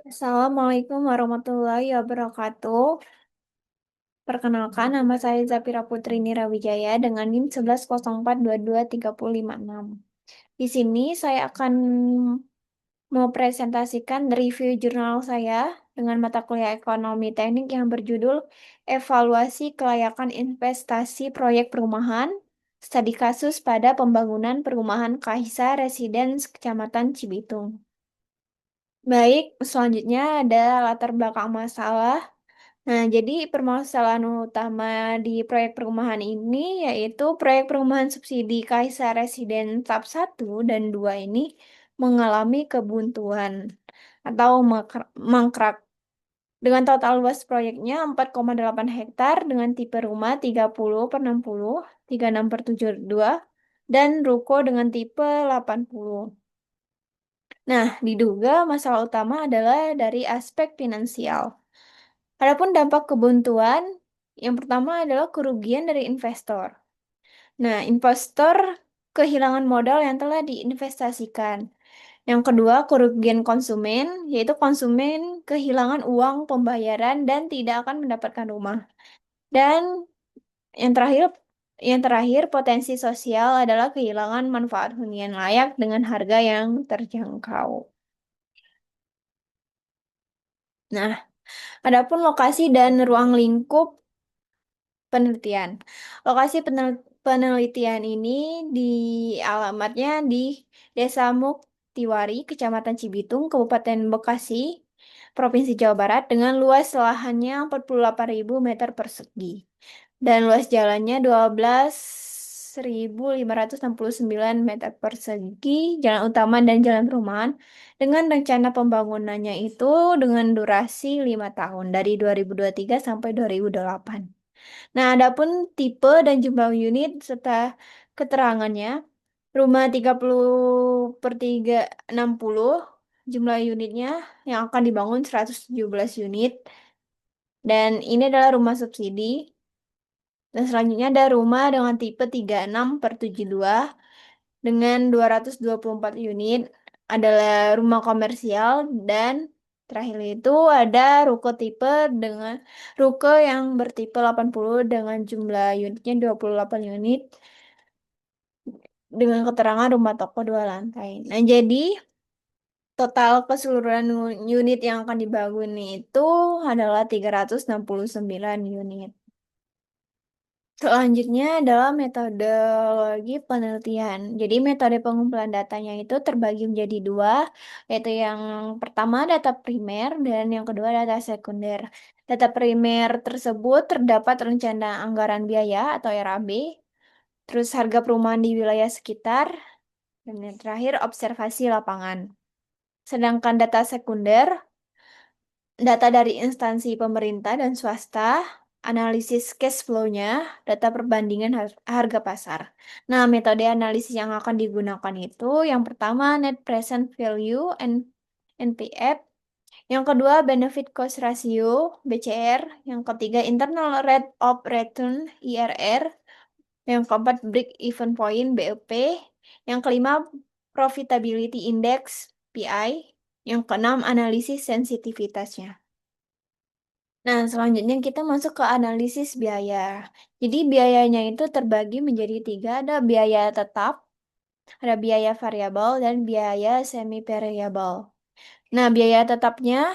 Assalamualaikum warahmatullahi wabarakatuh. Perkenalkan, nama saya Zafira Putri Nirawijaya dengan NIM 1104223056. Di sini saya akan presentasikan review jurnal saya dengan mata kuliah ekonomi teknik yang berjudul Evaluasi Kelayakan Investasi Proyek Perumahan, Studi Kasus pada Pembangunan Perumahan Kaisa Residence Kecamatan Cibitung. Baik, selanjutnya ada latar belakang masalah. Nah, jadi permasalahan utama di proyek perumahan ini yaitu proyek perumahan subsidi Kaisa Residen tahap 1 dan 2 ini mengalami kebuntuan atau mangkrak. Dengan total luas proyeknya 4,8 hektar dengan tipe rumah 30/60, 36/72, dan ruko dengan tipe 80. Nah, diduga masalah utama adalah dari aspek finansial. Adapun dampak kebuntuan, yang pertama adalah kerugian dari investor. Nah, investor kehilangan modal yang telah diinvestasikan. Yang kedua, kerugian konsumen, yaitu konsumen kehilangan uang pembayaran dan tidak akan mendapatkan rumah. Dan yang terakhir, potensi sosial adalah kehilangan manfaat hunian layak dengan harga yang terjangkau. Nah, adapun lokasi dan ruang lingkup penelitian. Lokasi penelitian ini di alamatnya di Desa Muktiwari, Kecamatan Cibitung, Kabupaten Bekasi, Provinsi Jawa Barat dengan luas lahannya 48.000 meter persegi dan luas jalannya 12.569 meter persegi, jalan utama dan jalan perumahan dengan rencana pembangunannya itu dengan durasi 5 tahun dari 2023 sampai 2028. Nah, adapun tipe dan jumlah unit serta keterangannya, rumah 30/360, jumlah unitnya yang akan dibangun 117 unit, dan ini adalah rumah subsidi. Dan selanjutnya ada rumah dengan tipe 36/72 dengan 224 unit, adalah rumah komersial, dan terakhir itu ada ruko yang bertipe 80 dengan jumlah unitnya 28 unit dengan keterangan rumah toko 2 lantai. Nah, jadi total keseluruhan unit yang akan dibangun itu adalah 369 unit. Selanjutnya adalah metodologi penelitian. Jadi metode pengumpulan datanya itu terbagi menjadi dua, yaitu yang pertama data primer dan yang kedua data sekunder. Data primer tersebut terdapat rencana anggaran biaya atau RAB, terus harga perumahan di wilayah sekitar, dan yang terakhir observasi lapangan. Sedangkan data sekunder, data dari instansi pemerintah dan swasta, analisis cash flow-nya, data perbandingan harga pasar. Nah, metode analisis yang akan digunakan itu yang pertama net present value NPF, yang kedua benefit cost ratio BCR, yang ketiga internal rate of return IRR, yang keempat break even point BEP, yang kelima profitability index PI, yang keenam analisis sensitivitasnya. Nah, selanjutnya kita masuk ke analisis biaya. Jadi biayanya itu terbagi menjadi tiga, ada biaya tetap, ada biaya variabel, dan biaya semi variabel. Nah, biaya tetapnya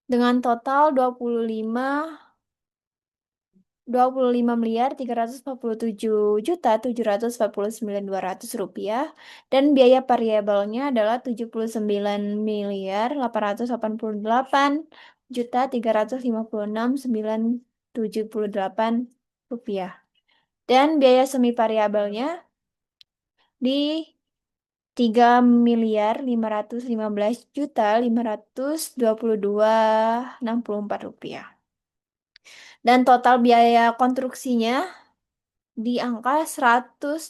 dengan total 25.347.749.200 rupiah, dan biaya variabelnya adalah 79.888.356.978 rupiah, dan biaya semi variabelnya di 3.515.522.064 rupiah. Dan total biaya konstruksinya di angka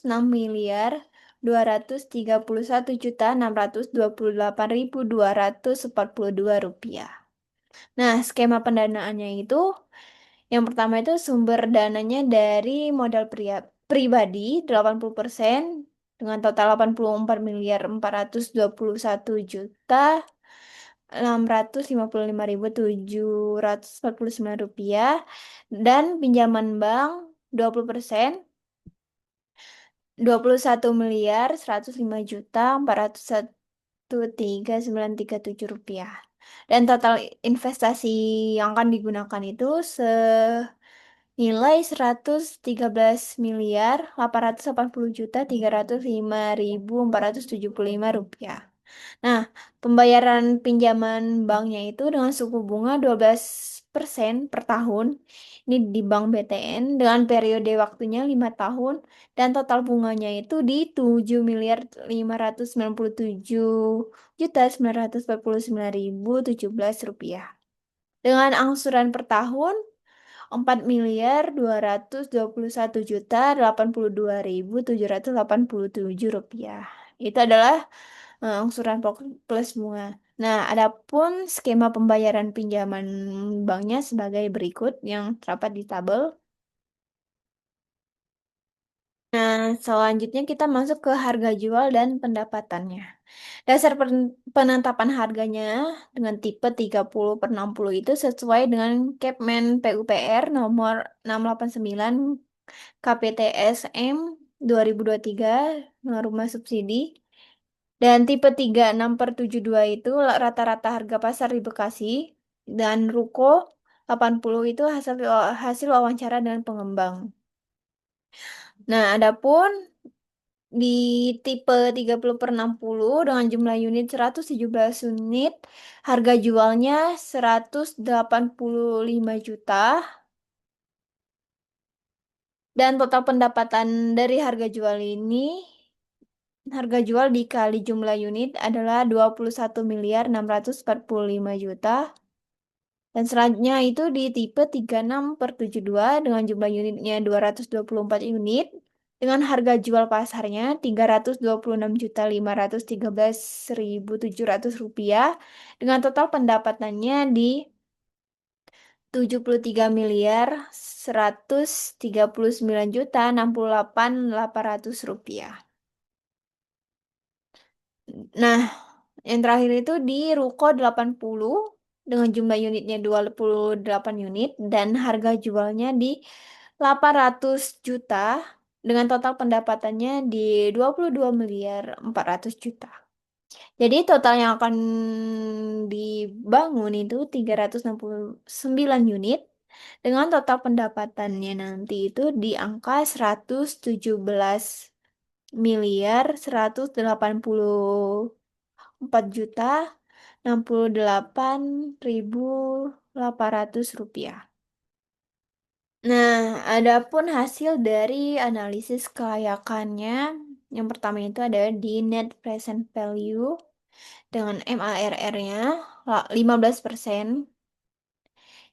106.231.628.242 rupiah. Nah, skema pendanaannya itu yang pertama itu sumber dananya dari modal pribadi 80% dengan total 84.421 juta. Rp655.749 dan pinjaman bank 20%, 21.105.401.397 rupiah. Dan total investasi yang akan digunakan itu senilai 113.880.305.475 rupiah. Nah, pembayaran pinjaman banknya itu dengan suku bunga 12% per tahun. Ini di Bank BTN dengan periode waktunya 5 tahun dan total bunganya itu di 7.597.949.017 rupiah. Dengan angsuran per tahun 4.221.087.087 rupiah. Itu adalah angsuran pokok plus bunga. Nah, adapun skema pembayaran pinjaman banknya sebagai berikut yang terdapat di tabel. Nah, selanjutnya kita masuk ke harga jual dan pendapatannya. Dasar penetapan harganya dengan tipe 30/60 itu sesuai dengan Kepmen PUPR nomor 689 KPTSM 2023 dengan rumah subsidi. Dan tipe 36/72 itu rata-rata harga pasar di Bekasi. Dan Ruko 80 itu hasil wawancara dengan pengembang. Nah, adapun di tipe 30/60 dengan jumlah unit 117 unit, harga jualnya 185 juta. Dan total pendapatan dari harga jual dikali jumlah unit adalah 21.645.000.000. Dan selanjutnya itu di tipe 36/72 dengan jumlah unitnya 224 unit. Dengan harga jual pasarnya 326.513.700 rupiah. Dengan total pendapatannya di 73.139.068.800 rupiah. Nah, yang terakhir itu di Ruko 80 dengan jumlah unitnya 28 unit dan harga jualnya di 800 juta dengan total pendapatannya di 22.400.000.000. Jadi total yang akan dibangun itu 369 unit dengan total pendapatannya nanti itu di angka 117.184.068.800 rupiah. Nah, adapun hasil dari analisis kelayakannya, yang pertama itu ada di net present value dengan MARR-nya 15%,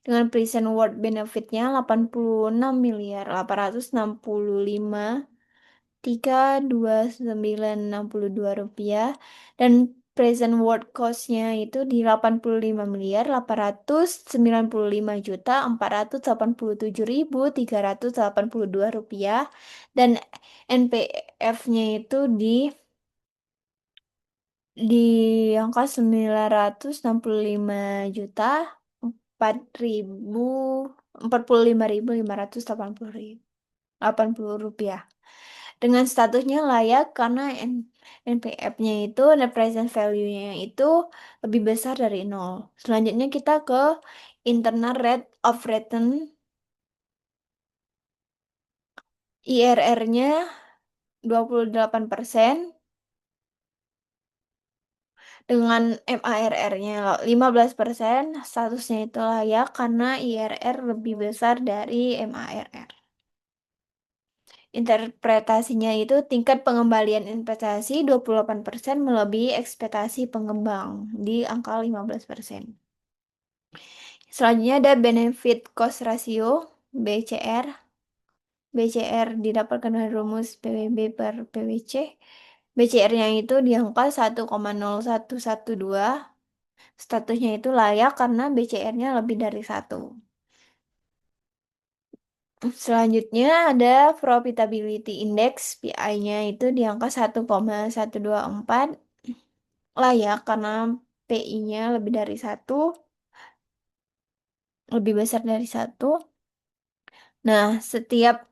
dengan present worth benefit-nya 86.865.329.62 rupiah dan present worth cost-nya itu di 85.895.487.382 rupiah dan NPF-nya itu di angka 945.580 rupiah dengan statusnya layak karena NPF-nya itu net present value-nya itu lebih besar dari 0. Selanjutnya kita ke internal rate of return. IRR-nya 28% dengan MARR-nya 15%, statusnya itu layak karena IRR lebih besar dari MARR. Interpretasinya itu tingkat pengembalian investasi 28% melebihi ekspektasi pengembang di angka 15%. Selanjutnya ada benefit cost ratio BCR. BCR didapatkan dari rumus PWB per PWC. BCR-nya itu di angka 1,0112. Statusnya itu layak karena BCR-nya lebih dari 1. Selanjutnya ada profitability index PI-nya itu di angka 1,124 layak karena PI-nya lebih dari satu, lebih besar dari satu. Nah, setiap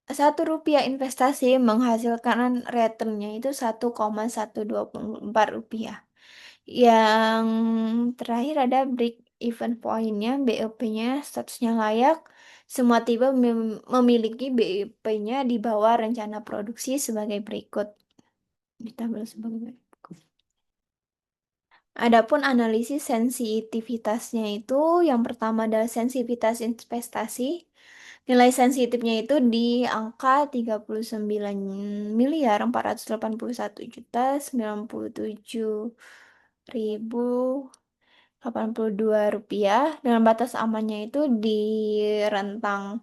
Rp1 investasi menghasilkan returnnya itu 1,124 rupiah. Yang terakhir ada break even point-nya, BEP-nya statusnya layak. Semua tipe memiliki BEP-nya di bawah rencana produksi sebagai berikut. Ditambah sebagai berikut. Adapun analisis sensitivitasnya itu yang pertama adalah sensitivitas investasi. Nilai sensitifnya itu di angka 39.487.082 rupiah dengan batas amannya itu di rentang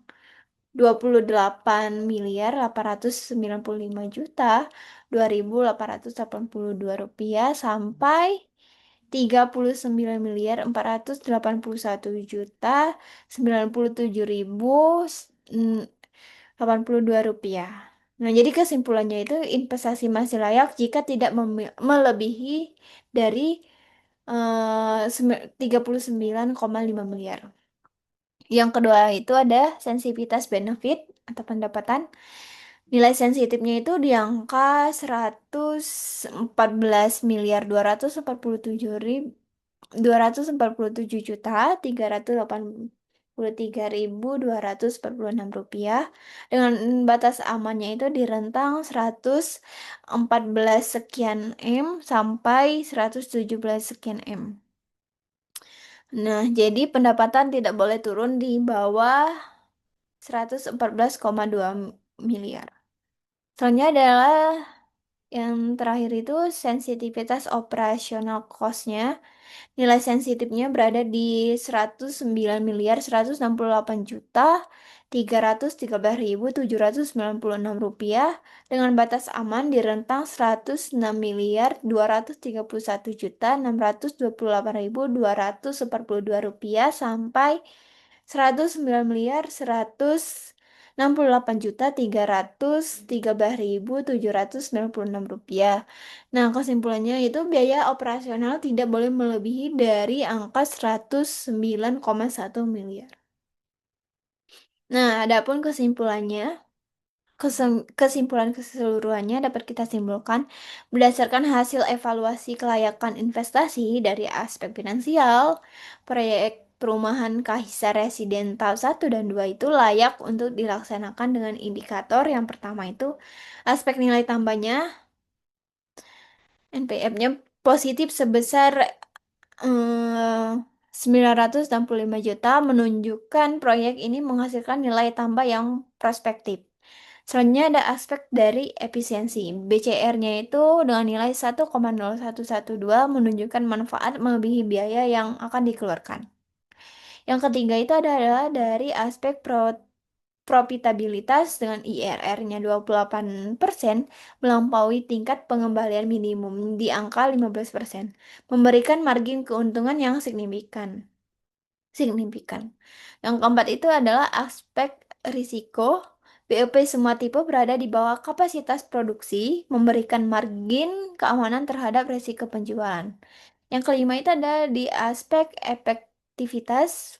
28.895.2.882 sampai 39.487.082 rupiah. Nah, jadi kesimpulannya itu investasi masih layak jika tidak melebihi dari 39,5 miliar. Yang kedua itu ada sensitivitas benefit atau pendapatan. Nilai sensitifnya itu di angka 114.247.386 rupiah dengan batas amannya itu di rentang 114 sekian M sampai 117 sekian M. Nah, jadi pendapatan tidak boleh turun di bawah 114,2 miliar. Selanjutnya adalah yang terakhir itu sensitivitas operasional cost-nya. Nilai sensitifnya berada di 109.168.313.796 rupiah dengan batas aman di rentang 106.231.628.242 rupiah sampai 109.168.313.796 rupiah. Nah, kesimpulannya itu biaya operasional tidak boleh melebihi dari angka 109,1 miliar. Nah, adapun kesimpulan keseluruhannya dapat kita simpulkan berdasarkan hasil evaluasi kelayakan investasi dari aspek finansial, proyek perumahan Kahisar Residental 1 dan 2 itu layak untuk dilaksanakan dengan indikator yang pertama itu aspek nilai tambahnya, NPF-nya positif sebesar 965 juta menunjukkan proyek ini menghasilkan nilai tambah yang prospektif. Selanjutnya ada aspek dari efisiensi. BCR-nya itu dengan nilai 1,0112 menunjukkan manfaat melebihi biaya yang akan dikeluarkan. Yang ketiga itu adalah dari aspek profitabilitas dengan IRR-nya 28% melampaui tingkat pengembalian minimum di angka 15%, memberikan margin keuntungan yang signifikan. Yang keempat itu adalah aspek risiko. BEP semua tipe berada di bawah kapasitas produksi, memberikan margin keamanan terhadap risiko penjualan. Yang kelima itu ada di aspek efektivitas.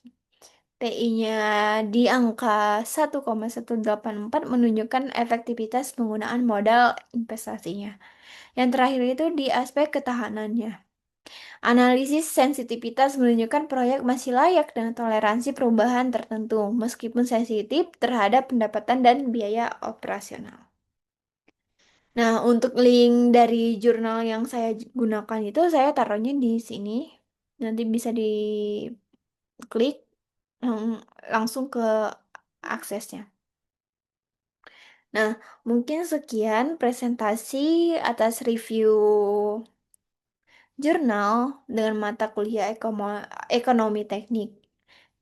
PI-nya di angka 1,184 menunjukkan efektivitas penggunaan modal investasinya. Yang terakhir itu di aspek ketahanannya. Analisis sensitivitas menunjukkan proyek masih layak dengan toleransi perubahan tertentu, meskipun sensitif terhadap pendapatan dan biaya operasional. Nah, untuk link dari jurnal yang saya gunakan itu saya taruhnya di sini. Nanti bisa diklik langsung ke aksesnya. Nah, mungkin sekian presentasi atas review jurnal dengan mata kuliah ekonomi teknik.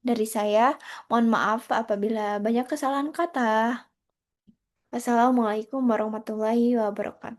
Dari saya, mohon maaf apabila banyak kesalahan kata. Wassalamualaikum warahmatullahi wabarakatuh.